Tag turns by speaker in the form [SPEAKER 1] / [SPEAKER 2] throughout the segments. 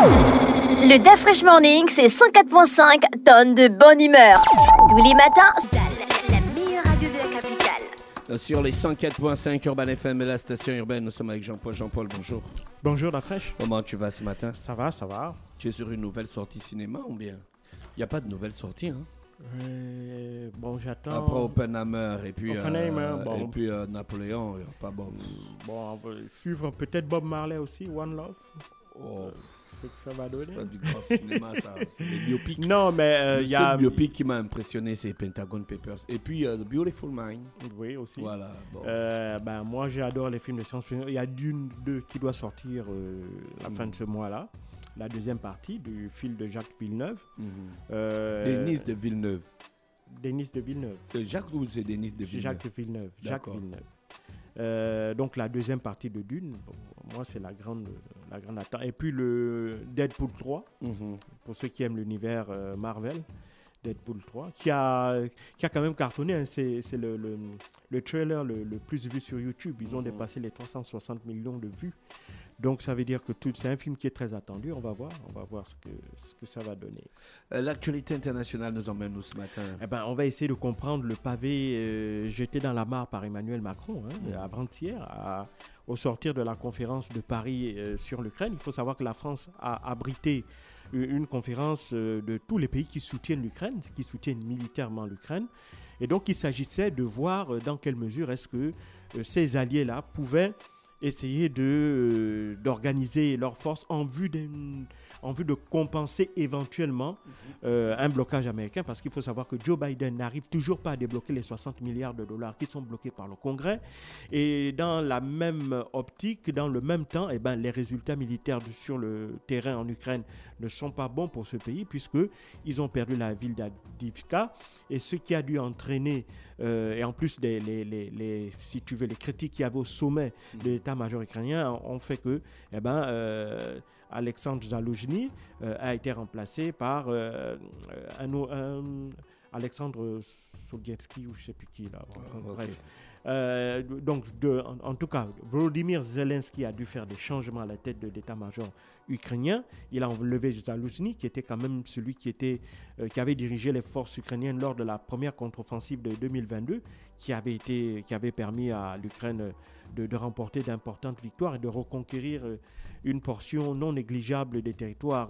[SPEAKER 1] Le Da Fresh Morning, c'est 104.5 tonnes de bonne humeur. Tous les matins, la meilleure radio de la capitale.
[SPEAKER 2] Sur les 104.5 Urban FM et la station urbaine, nous sommes avec Jean-Paul. Jean-Paul, bonjour.
[SPEAKER 3] Bonjour Da Fresh.
[SPEAKER 2] Comment tu vas ce matin?
[SPEAKER 3] Ça va, ça va.
[SPEAKER 2] Tu es sur une nouvelle sortie cinéma ou bien? Il n'y a pas de nouvelle sortie, hein?
[SPEAKER 3] Bon, j'attends.
[SPEAKER 2] Après Oppenheimer et puis,
[SPEAKER 3] bon.
[SPEAKER 2] et puis Napoléon, pas bon.
[SPEAKER 3] Bon, on va suivre peut-être Bob Marley aussi, One Love.
[SPEAKER 2] Oh,
[SPEAKER 3] C'est que ça va donner.
[SPEAKER 2] c'est pas du grand cinéma, ça. C'est des biopics.
[SPEAKER 3] Non, mais
[SPEAKER 2] Le
[SPEAKER 3] il y a.
[SPEAKER 2] seul biopic qui m'a impressionné, c'est Pentagon Papers. Et puis The Beautiful Mind.
[SPEAKER 3] Oui, aussi.
[SPEAKER 2] Voilà. Bon.
[SPEAKER 3] Moi, j'adore les films de science-fiction. Il y a Dune 2 qui doit sortir à la fin de ce mois-là. La deuxième partie du film de Jacques Villeneuve.
[SPEAKER 2] Denis de Villeneuve.
[SPEAKER 3] Denis de Villeneuve.
[SPEAKER 2] C'est Jacques ou c'est Denis de Villeneuve?
[SPEAKER 3] Jacques Villeneuve. Jacques
[SPEAKER 2] D'accord.
[SPEAKER 3] Villeneuve. Donc la deuxième partie de Dune, bon, moi c'est la grande attente. Et puis le Deadpool 3, pour ceux qui aiment l'univers Marvel, Deadpool 3, qui a quand même cartonné. Hein. C'est le trailer le plus vu sur YouTube. Ils ont dépassé les 360 millions de vues. Donc ça veut dire que c'est un film qui est très attendu. On va voir ce que ça va donner.
[SPEAKER 2] L'actualité internationale nous emmène où ce matin?
[SPEAKER 3] On va essayer de comprendre le pavé jeté dans la mare par Emmanuel Macron avant-hier, au sortir de la conférence de Paris sur l'Ukraine. Il faut savoir que la France a abrité une conférence de tous les pays qui soutiennent l'Ukraine, qui soutiennent militairement l'Ukraine. Et donc il s'agissait de voir dans quelle mesure est-ce que ces alliés-là pouvaient essayer d'organiser leurs forces en vue de compenser éventuellement un blocage américain, parce qu'il faut savoir que Joe Biden n'arrive toujours pas à débloquer les 60 milliards de dollars qui sont bloqués par le Congrès. Et dans la même optique, dans le même temps, les résultats militaires sur le terrain en Ukraine ne sont pas bons pour ce pays, puisqu'ils ont perdu la ville d'Avdiivka, et ce qui a dû entraîner, et en plus si tu veux, les critiques qu'il y avait au sommet de l'état-major ukrainien ont fait que Alexandre Zaloujny a été remplacé par Alexandre Sovietsky ou je ne sais plus qui là. Bref. En tout cas, Volodymyr Zelensky a dû faire des changements à la tête de l'état-major ukrainien. Il a enlevé Zaloujny, qui était quand même celui qui avait dirigé les forces ukrainiennes lors de la première contre-offensive de 2022, qui avait permis à l'Ukraine de remporter d'importantes victoires et de reconquérir une portion non négligeable des territoires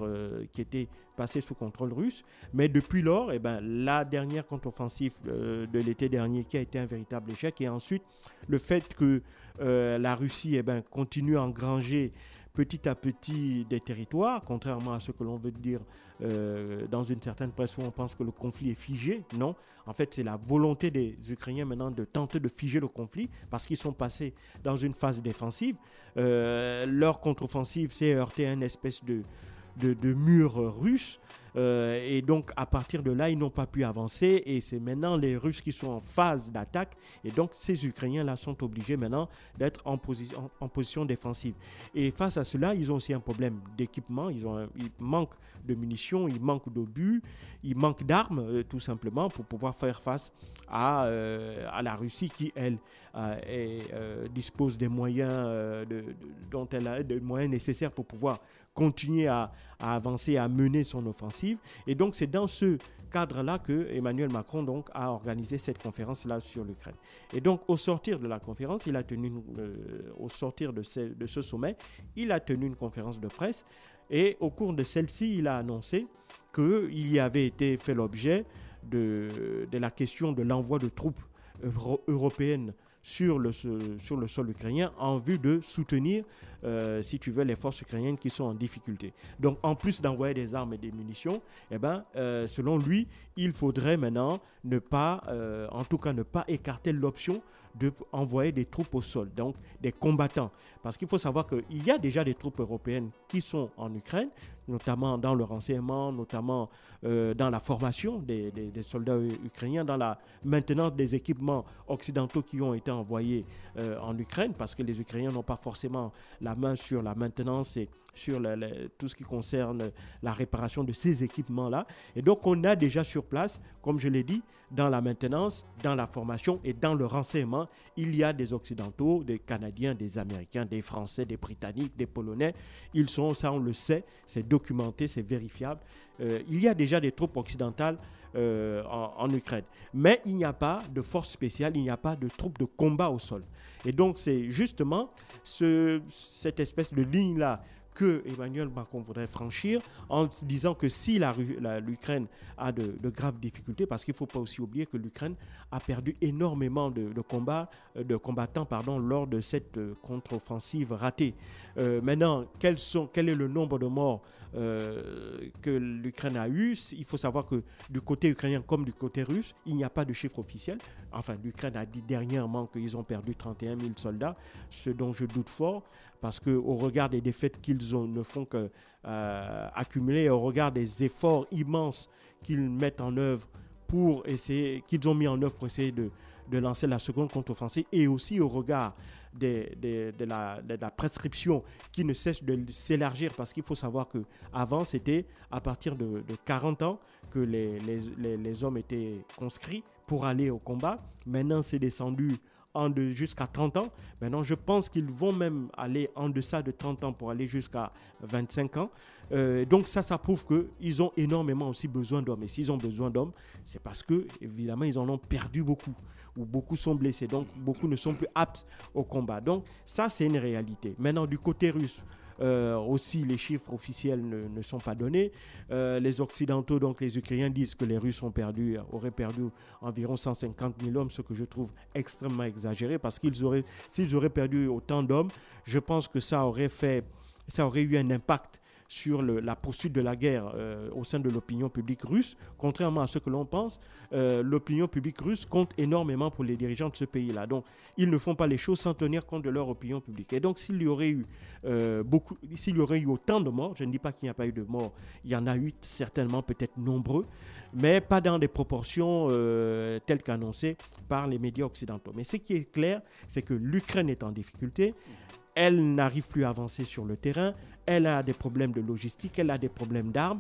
[SPEAKER 3] qui étaient passés sous contrôle russe. Mais depuis lors, la dernière contre-offensive de l'été dernier, qui a été un véritable échec, et ensuite le fait que la Russie continue à engranger petit à petit des territoires, contrairement à ce que l'on veut dire dans une certaine presse où on pense que le conflit est figé. Non, en fait, c'est la volonté des Ukrainiens maintenant de tenter de figer le conflit parce qu'ils sont passés dans une phase défensive. Leur contre-offensive s'est heurtée à une espèce de mur russe. Et donc, à partir de là, ils n'ont pas pu avancer. Et c'est maintenant les Russes qui sont en phase d'attaque. Et donc, ces Ukrainiens-là sont obligés maintenant d'être en position défensive. Et face à cela, ils ont aussi un problème d'équipement. Ils manquent de munitions, ils manquent d'obus, ils manquent d'armes, tout simplement, pour pouvoir faire face à la Russie qui, elle, dispose des moyens dont elle a des moyens nécessaires pour pouvoir continuer à avancer, à mener son offensive. Et donc, c'est dans ce cadre-là que Emmanuel Macron donc, a organisé cette conférence-là sur l'Ukraine. Et donc, au sortir de la conférence, au sortir de ce sommet, il a tenu une conférence de presse. Et au cours de celle-ci, il a annoncé qu'il y avait été fait l'objet de la question de l'envoi de troupes européennes sur le sol ukrainien en vue de soutenir, si tu veux, les forces ukrainiennes qui sont en difficulté. Donc, en plus d'envoyer des armes et des munitions, selon lui, il faudrait maintenant ne pas écarter l'option d'envoyer des troupes au sol, donc des combattants. Parce qu'il faut savoir qu'il y a déjà des troupes européennes qui sont en Ukraine, notamment dans le renseignement, notamment dans la formation des soldats ukrainiens, dans la maintenance des équipements occidentaux qui ont été envoyés en Ukraine, parce que les Ukrainiens n'ont pas forcément la la main sur la maintenance et sur tout ce qui concerne la réparation de ces équipements-là. Et donc, on a déjà sur place, comme je l'ai dit, dans la maintenance, dans la formation et dans le renseignement, il y a des Occidentaux, des Canadiens, des Américains, des Français, des Britanniques, des Polonais. Ils sont, ça on le sait, c'est documenté, c'est vérifiable. Il y a déjà des troupes occidentales en Ukraine. Mais il n'y a pas de force spéciale, il n'y a pas de troupes de combat au sol. Et donc, c'est justement cette espèce de ligne-là que Emmanuel Macron voudrait franchir en disant que si l'Ukraine a de graves difficultés, parce qu'il ne faut pas aussi oublier que l'Ukraine a perdu énormément de combattants lors de cette contre-offensive ratée. Maintenant, quel est le nombre de morts que l'Ukraine a eu? Il faut savoir que du côté ukrainien comme du côté russe, il n'y a pas de chiffre officiel. Enfin, l'Ukraine a dit dernièrement qu'ils ont perdu 31 000 soldats, ce dont je doute fort, parce qu'au regard des défaites qu'ils ne font qu'accumuler, au regard des efforts immenses qu'ils mettent en œuvre qu'ils ont mis en œuvre pour essayer de lancer la seconde contre-offensive, et aussi au regard de la prescription qui ne cesse de s'élargir, parce qu'il faut savoir qu'avant, c'était à partir de 40 ans que les hommes étaient conscrits pour aller au combat. Maintenant, c'est descendu jusqu'à 30 ans. Maintenant, je pense qu'ils vont même aller en deçà de 30 ans pour aller jusqu'à 25 ans. Donc ça prouve qu'ils ont énormément aussi besoin d'hommes. Et s'ils ont besoin d'hommes, c'est parce que, évidemment, ils en ont perdu beaucoup, ou beaucoup sont blessés. Donc, beaucoup ne sont plus aptes au combat. Donc, ça, c'est une réalité. Maintenant, du côté russe, aussi, les chiffres officiels ne sont pas donnés. Les Occidentaux, donc les Ukrainiens, disent que les Russes auraient perdu environ 150 000 hommes, ce que je trouve extrêmement exagéré, parce s'ils auraient perdu autant d'hommes, je pense que ça aurait eu un impact sur la poursuite de la guerre au sein de l'opinion publique russe. Contrairement à ce que l'on pense, l'opinion publique russe compte énormément pour les dirigeants de ce pays-là. Donc, ils ne font pas les choses sans tenir compte de leur opinion publique. Et donc, s'il y aurait eu autant de morts, je ne dis pas qu'il n'y a pas eu de morts, il y en a eu certainement, peut-être nombreux, mais pas dans des proportions telles qu'annoncées par les médias occidentaux. Mais ce qui est clair, c'est que l'Ukraine est en difficulté. Elle n'arrive plus à avancer sur le terrain, elle a des problèmes de logistique, elle a des problèmes d'armes,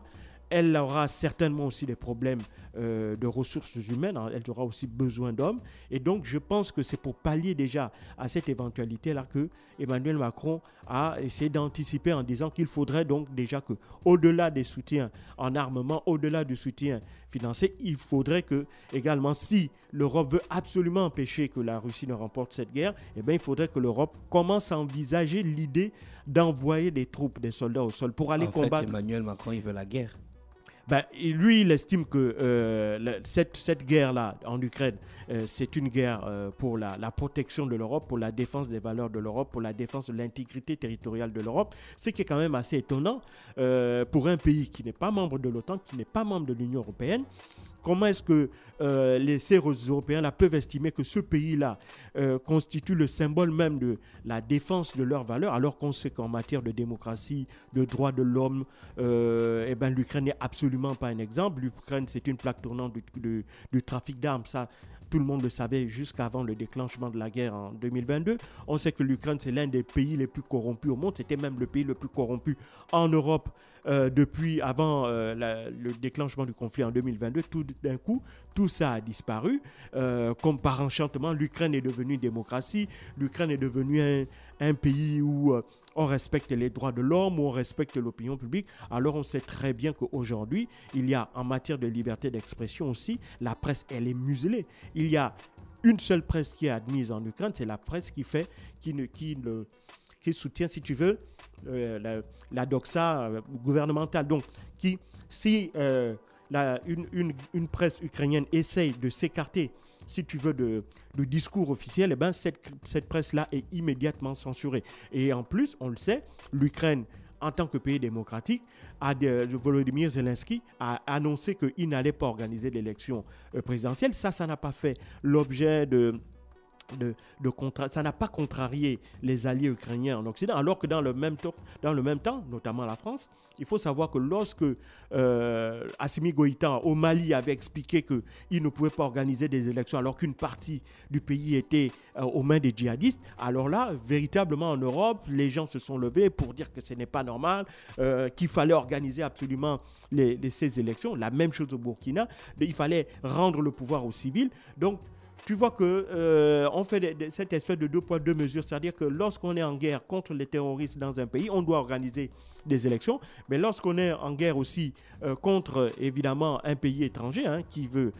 [SPEAKER 3] elle aura certainement aussi des problèmes de ressources humaines, elle aura aussi besoin d'hommes. Et donc, je pense que c'est pour pallier déjà à cette éventualité-là que Emmanuel Macron a essayé d'anticiper en disant qu'il faudrait donc déjà qu'au-delà des soutiens en armement, au-delà du soutien financier, il faudrait que, également, si l'Europe veut absolument empêcher que la Russie ne remporte cette guerre, eh bien, il faudrait que l'Europe commence à envisager l'idée d'envoyer des troupes, des soldats au sol pour aller combattre.
[SPEAKER 2] En fait, Emmanuel Macron, il veut la guerre.
[SPEAKER 3] Lui, il estime que cette guerre-là en Ukraine, c'est une guerre pour la protection de l'Europe, pour la défense des valeurs de l'Europe, pour la défense de l'intégrité territoriale de l'Europe. Ce qui est quand même assez étonnant pour un pays qui n'est pas membre de l'OTAN, qui n'est pas membre de l'Union européenne. Comment est-ce que ces Européens-là peuvent estimer que ce pays-là constitue le symbole même de la défense de leurs valeurs, alors qu'on sait qu'en matière de démocratie, de droits de l'homme, l'Ukraine n'est absolument pas un exemple. L'Ukraine, c'est une plaque tournante du trafic d'armes. Ça, tout le monde le savait jusqu'avant le déclenchement de la guerre en 2022. On sait que l'Ukraine, c'est l'un des pays les plus corrompus au monde. C'était même le pays le plus corrompu en Europe depuis avant le déclenchement du conflit en 2022. Tout d'un coup, tout ça a disparu. Comme par enchantement, l'Ukraine est devenue une démocratie. L'Ukraine est devenue un pays où on respecte les droits de l'homme, où on respecte l'opinion publique. Alors on sait très bien qu'aujourd'hui, il y a en matière de liberté d'expression aussi, la presse, elle est muselée. Il y a une seule presse qui est admise en Ukraine, c'est la presse qui soutient, si tu veux, la doxa gouvernementale. Donc, si une presse ukrainienne essaye de s'écarter, si tu veux, de discours officiel, eh ben cette presse-là est immédiatement censurée. Et en plus, on le sait, l'Ukraine, en tant que pays démocratique, Volodymyr Zelensky a annoncé qu'il n'allait pas organiser l'élection présidentielle. Ça n'a pas fait l'objet ça n'a pas contrarié les alliés ukrainiens en Occident, alors que dans le même temps, notamment la France, il faut savoir que lorsque Assimi Goïta au Mali avait expliqué qu'il ne pouvait pas organiser des élections alors qu'une partie du pays était aux mains des djihadistes, alors là, véritablement en Europe, les gens se sont levés pour dire que ce n'est pas normal, qu'il fallait organiser absolument ces élections. La même chose au Burkina, il fallait rendre le pouvoir aux civils. Donc, tu vois qu'on fait cette espèce de 2 poids 2 mesures, c'est-à-dire que lorsqu'on est en guerre contre les terroristes dans un pays, on doit organiser des élections, mais lorsqu'on est en guerre aussi contre évidemment un pays étranger qui veut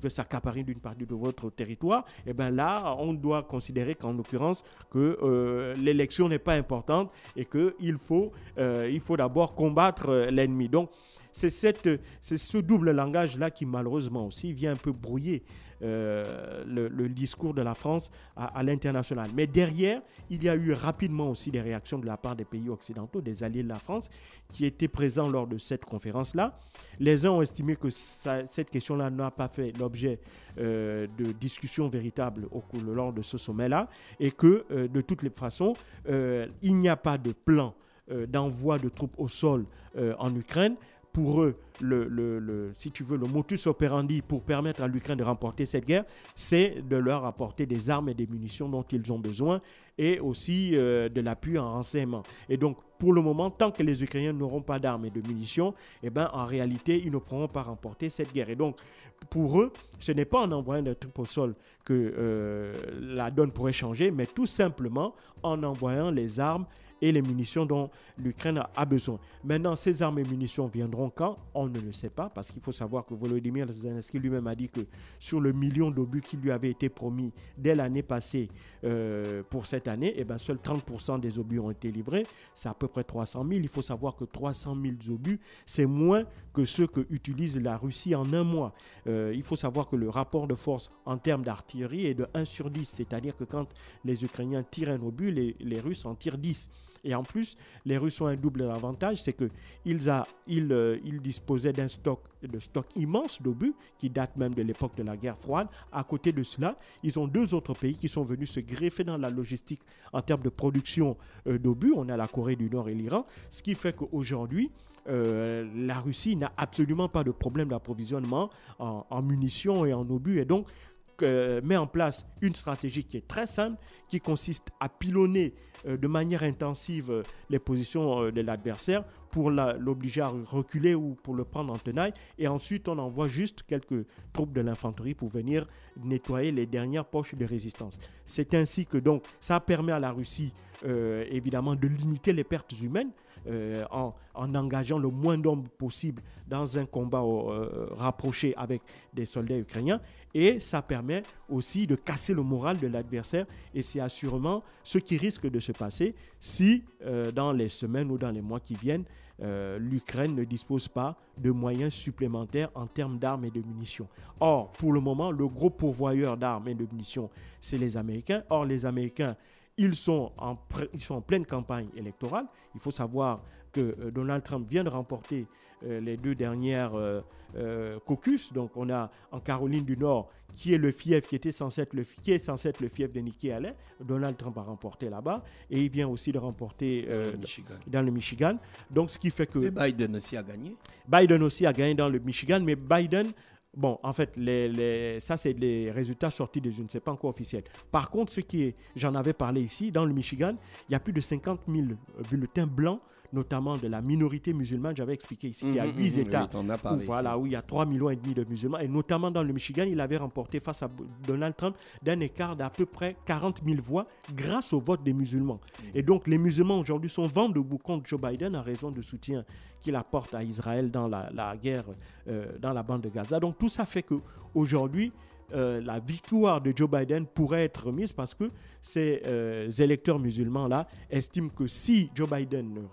[SPEAKER 3] s'accaparer d'une partie de votre territoire, et bien là, on doit considérer qu'en l'occurrence que l'élection n'est pas importante et qu'il faut d'abord combattre l'ennemi. Donc, c'est ce double langage-là qui, malheureusement aussi, vient un peu brouiller le discours de la France à l'international. Mais derrière, il y a eu rapidement aussi des réactions de la part des pays occidentaux, des alliés de la France, qui étaient présents lors de cette conférence-là. Les uns ont estimé que cette question-là n'a pas fait l'objet de discussions véritables lors de ce sommet-là, et que, de toutes les façons, il n'y a pas de plan d'envoi de troupes au sol en Ukraine. Pour eux, si tu veux, le modus operandi pour permettre à l'Ukraine de remporter cette guerre, c'est de leur apporter des armes et des munitions dont ils ont besoin, et aussi de l'appui en renseignement. Et donc, pour le moment, tant que les Ukrainiens n'auront pas d'armes et de munitions, en réalité, ils ne pourront pas remporter cette guerre. Et donc, pour eux, ce n'est pas en envoyant des troupes au sol que la donne pourrait changer, mais tout simplement en envoyant les armes et les munitions dont l'Ukraine a besoin. Maintenant, ces armes et munitions viendront quand? On ne le sait pas, parce qu'il faut savoir que Volodymyr Zelensky lui-même a dit que sur le million d'obus qui lui avait été promis dès l'année passée pour cette année, seuls 30% des obus ont été livrés. C'est à peu près 300 000. Il faut savoir que 300 000 obus, c'est moins que ceux que utilise la Russie en un mois. Il faut savoir que le rapport de force en termes d'artillerie est de 1 sur 10, c'est-à-dire que quand les Ukrainiens tirent un obus, les Russes en tirent 10. Et en plus, les Russes ont un double avantage, c'est qu'ils disposaient d'un stock immense d'obus qui date même de l'époque de la guerre froide. À côté de cela, ils ont 2 autres pays qui sont venus se greffer dans la logistique en termes de production d'obus. On a la Corée du Nord et l'Iran, ce qui fait qu'aujourd'hui, la Russie n'a absolument pas de problème d'approvisionnement en munitions et en obus, et donc met en place une stratégie qui est très simple, qui consiste à pilonner de manière intensive les positions de l'adversaire pour l'obliger à reculer ou pour le prendre en tenaille, et ensuite on envoie juste quelques troupes de l'infanterie pour venir nettoyer les dernières poches de résistance. C'est ainsi que donc ça permet à la Russie évidemment de limiter les pertes humaines en engageant le moins d'hommes possible dans un combat rapproché avec des soldats ukrainiens, et ça permet aussi de casser le moral de l'adversaire, et c'est assurément ce qui risque de se passer si dans les semaines ou dans les mois qui viennent, l'Ukraine ne dispose pas de moyens supplémentaires en termes d'armes et de munitions. Or, pour le moment, le gros pourvoyeur d'armes et de munitions, c'est les Américains. Or, les Américains, ils sont en pleine campagne électorale. Il faut savoir que Donald Trump vient de remporter les 2 dernières caucus. Donc, on a en Caroline du Nord, qui est le fief, qui est censé être le fief de Nikki Haley. Donald Trump a remporté là-bas, et il vient aussi de remporter dans le Michigan. Donc, ce qui fait que...
[SPEAKER 2] Et Biden aussi a gagné.
[SPEAKER 3] Biden aussi a gagné dans le Michigan, mais Biden... Bon, en fait, ça, c'est les résultats sortis de je ne sais pas encore officiels. Par contre, j'en avais parlé ici, dans le Michigan, il y a plus de 50 000 bulletins blancs, notamment de la minorité musulmane. J'avais expliqué ici qu'il y a 8 États où il y a 3,5 millions de musulmans. Et notamment dans le Michigan, il avait remporté face à Donald Trump d'un écart d'à peu près 40 000 voix grâce au vote des musulmans. Et donc, les musulmans aujourd'hui sont vent debout contre Joe Biden à raison du soutien qu'il apporte à Israël dans la guerre dans la bande de Gaza. Donc, tout ça fait qu'aujourd'hui, la victoire de Joe Biden pourrait être remise parce que ces électeurs musulmans-là estiment que si Joe Biden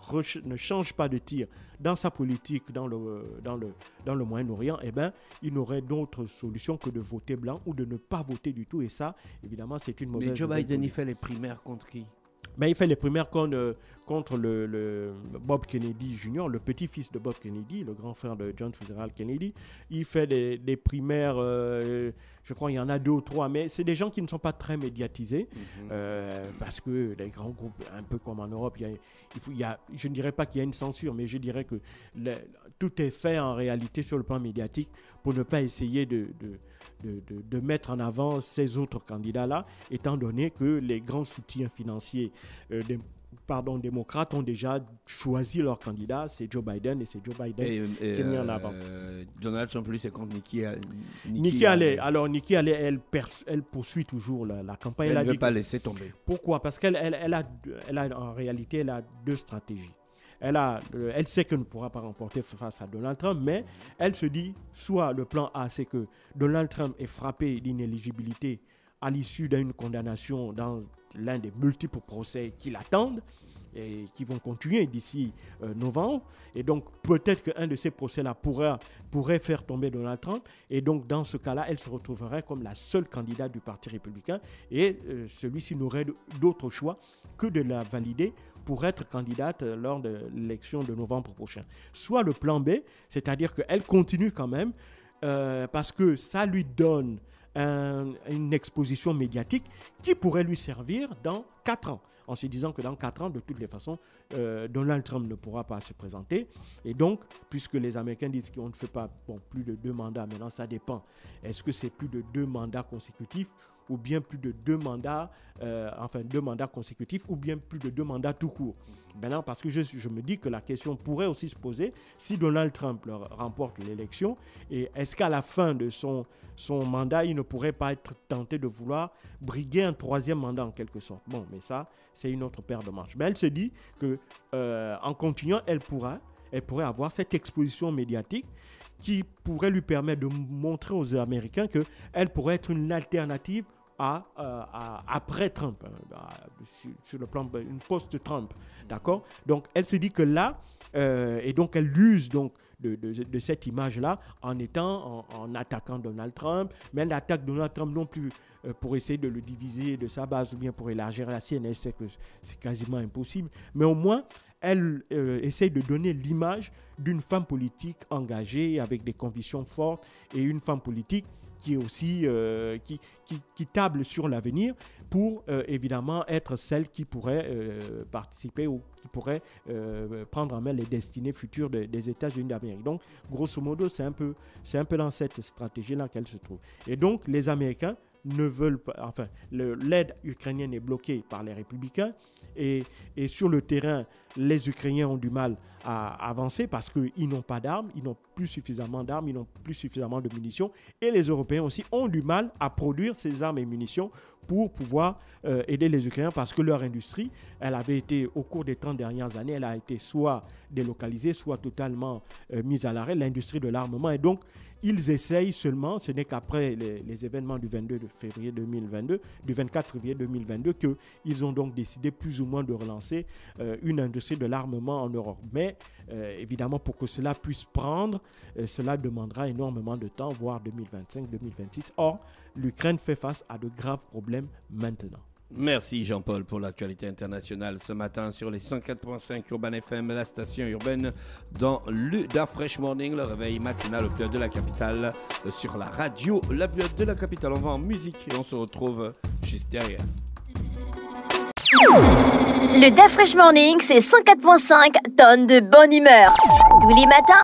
[SPEAKER 3] ne change pas de tir dans sa politique dans le Moyen-Orient, il n'aurait d'autre solution que de voter blanc ou de ne pas voter du tout. Et ça, évidemment, c'est une mauvaise...
[SPEAKER 2] Mais Joe Biden, il fait les primaires contre qui?
[SPEAKER 3] Il fait les primaires contre contre le Bob Kennedy Jr., le petit-fils de Bob Kennedy, le grand frère de John Fitzgerald Kennedy. Il fait des primaires, je crois qu'il y en a 2 ou 3, mais c'est des gens qui ne sont pas très médiatisés, parce que les grands groupes, un peu comme en Europe, je ne dirais pas qu'il y a une censure, mais je dirais que tout est fait en réalité sur le plan médiatique pour ne pas essayer de mettre en avant ces autres candidats-là, étant donné que les grands soutiens financiers démocrates ont déjà choisi leur candidat, c'est Joe Biden, et c'est Joe Biden qui est mis en avant.
[SPEAKER 2] Donald Trump, lui, c'est contre
[SPEAKER 3] Nikki Haley. Alors, Nikki Haley, elle poursuit toujours la campagne.
[SPEAKER 2] Elle ne veut pas laisser tomber.
[SPEAKER 3] Pourquoi? Parce qu'elle en réalité, elle a 2 stratégies. Elle sait qu'elle ne pourra pas remporter face à Donald Trump, mais elle se dit, soit le plan A, c'est que Donald Trump est frappé d'inéligibilité à l'issue d'une condamnation dans l'un des multiples procès qui l'attendent et qui vont continuer d'ici novembre. Et donc, peut-être qu'un de ces procès-là pourrait faire tomber Donald Trump. Et donc, dans ce cas-là, elle se retrouverait comme la seule candidate du Parti républicain. Et celui-ci n'aurait d'autre choix que de la valider pour être candidate lors de l'élection de novembre prochain. Soit le plan B, c'est-à-dire qu'elle continue quand même, parce que ça lui donne une exposition médiatique qui pourrait lui servir dans 4 ans. En se disant que dans 4 ans, de toutes les façons, Donald Trump ne pourra pas se présenter. Et donc, puisque les Américains disent qu'on ne fait pas plus de 2 mandats, maintenant ça dépend. Est-ce que c'est plus de 2 mandats consécutifs ou bien plus de 2 mandats, 2 mandats consécutifs ou bien plus de 2 mandats tout court? Maintenant, parce que je me dis que la question pourrait aussi se poser si Donald Trump remporte l'élection, et est-ce qu'à la fin de son mandat, il ne pourrait pas être tenté de vouloir briguer un 3e mandat en quelque sorte. Bon, mais ça, c'est une autre paire de manches. Mais elle se dit qu'en continuant, elle pourrait avoir cette exposition médiatique qui pourrait lui permettre de montrer aux Américains qu'elle pourrait être une alternative après Trump, sur le plan une post-Trump, d'accord? Donc elle se dit que là, et donc elle use donc de cette image-là en attaquant Donald Trump, mais elle n'attaque Donald Trump non plus pour essayer de le diviser de sa base ou bien pour élargir la sienne. Elle sait que c'est quasiment impossible, mais au moins elle essaye de donner l'image d'une femme politique engagée avec des convictions fortes et une femme politique qui est aussi qui table sur l'avenir pour évidemment être celle qui pourrait participer ou qui pourrait prendre en main les destinées futures des États-Unis d'Amérique. Donc, grosso modo, c'est un peu dans cette stratégie-là qu'elle se trouve. Et donc, les Américains ne veulent pas, l'aide ukrainienne est bloquée par les républicains et sur le terrain, les Ukrainiens ont du mal à avancer parce qu'ils n'ont pas d'armes, ils n'ont plus suffisamment d'armes, ils n'ont plus suffisamment de munitions, et les Européens aussi ont du mal à produire ces armes et munitions pour pouvoir aider les Ukrainiens parce que leur industrie, elle avait été, au cours des 30 dernières années, elle a été soit délocalisée, soit totalement mise à l'arrêt, l'industrie de l'armement. Et donc, ils essayent seulement, ce n'est qu'après les événements du 24 février 2022 qu'ils ont donc décidé plus ou moins de relancer une industrie de l'armement en Europe. Mais évidemment, pour que cela puisse prendre, cela demandera énormément de temps, voire 2025-2026. Or, l'Ukraine fait face à de graves problèmes maintenant.
[SPEAKER 2] Merci Jean-Paul pour l'actualité internationale ce matin sur les 104.5 Urban FM, la station urbaine dans le Da Fresh Morning, le réveil matinal au plus de la capitale sur la radio, la plus de la capitale. On va en musique et on se retrouve juste derrière.
[SPEAKER 1] Le Da Fresh Morning, c'est 104.5 tonnes de bonne humeur. Tous les matins,